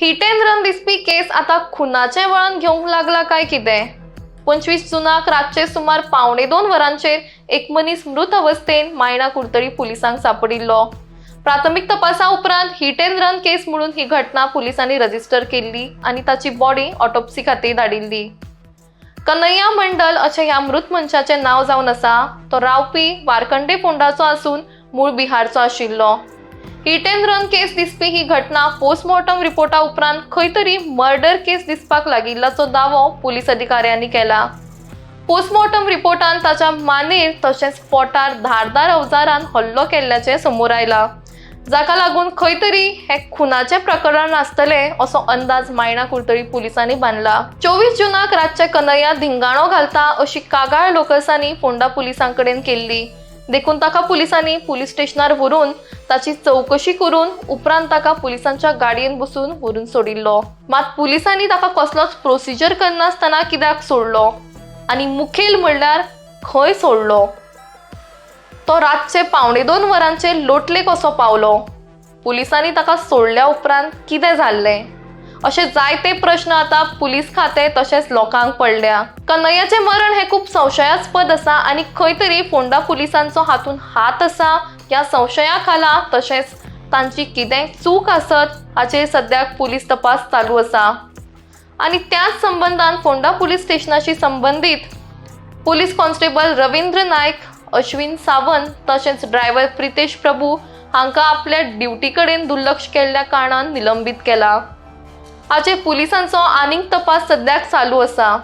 Hit end run दिसपी केस आता खुनाचे वळण घेवंक लागला काय कितें? 25 जुनाक रातचे सुमार 1:15 वरांचेर एक मनीस मृत अवस्थेन मायणा कुडतरी पुलिसांक सापडिल्लो। प्राथमिक तपासा उपरांत हिट एंड रन केस म्हणून ही घटना पुलिसांनी रजिस्टर केल्ली आणि ताची बॉडी ऑटोप्सी खातीर धाडिल्ली। कन्हैया मंडल अशें ह्या मृत मनशाचे नाव जावन आसा। तो रावपी वारकंडे फोंडाचो आसून मूळ बिहारचो आशिल्लो। हिट एंड रन केस दिसपी ही घटना पोस्टमॉर्टम रिपोर्टा उपरांत खंय तरी मर्डर केस दिसपाक लागिल्ल्याचो दावो पुलीस अधिकाऱ्यांनी केला। पोस्टमॉर्टम रिपोर्टान ताच्या मानेर तशेंच पोटार धारदार अवजारान हल्लो केल्ल्याचे समोर आयला, जाका लागून खंय तरी हे खुनाचे प्रकरण आसतले असो अंदाज मायणा कुडतरी पुलिसांनी बांधला। 24 जुनाक रातचे कन्हैया धिंगाणो घालता अशी कागाळ लोकलसांनी फोंडा पुलिसांकडेन केल्ली। देखून ताका पुलिसांनी पुलीस स्टेशनार व्हरून ताची चौकशी करून उपरांत ताका पुलिसांच्या गाडयेन बसून व्हरून सोडिल्लो। मात पुलिसांनी ताका कसलोच प्रोसिजर करनासतना कित्याक सोडलो आनी मुखेल म्हणल्यार खंय सोडलो? तो रातचे 1:15 वरांचेर लोटले कसो पावलो? पुलिसांनी ताका सोडल्या उपरांत कितें जाल्लें? अशे जायते प्रश्न आता पुलीस खाते तशेंच लोकांक पडल्या। कन्हैयाचे मरण हे खूप संशयास्पद आसा आणि खंय तरी फोंडा पुलिसांचो हातून हात आसा या संशया खाला, तशेंच तांची कितें चूक आसत हाचेर सद्याक पुलीस तपास चालू आसा। आणि त्याच संबंधान फोंडा पुलीस स्टेशनाशी संबंधित पुलीस कॉन्स्टेबल रवींद्र नायक, अश्विन सावंत तशेंच ड्रायव्हर प्रितेश प्रभू हांकां आपल्या ड्युटी कडेन दुर्लक्ष केल्ल्या कारणान निलंबित केला। हाचेर पुलिसांचो आनीक तपास सद्याक चालू आसा।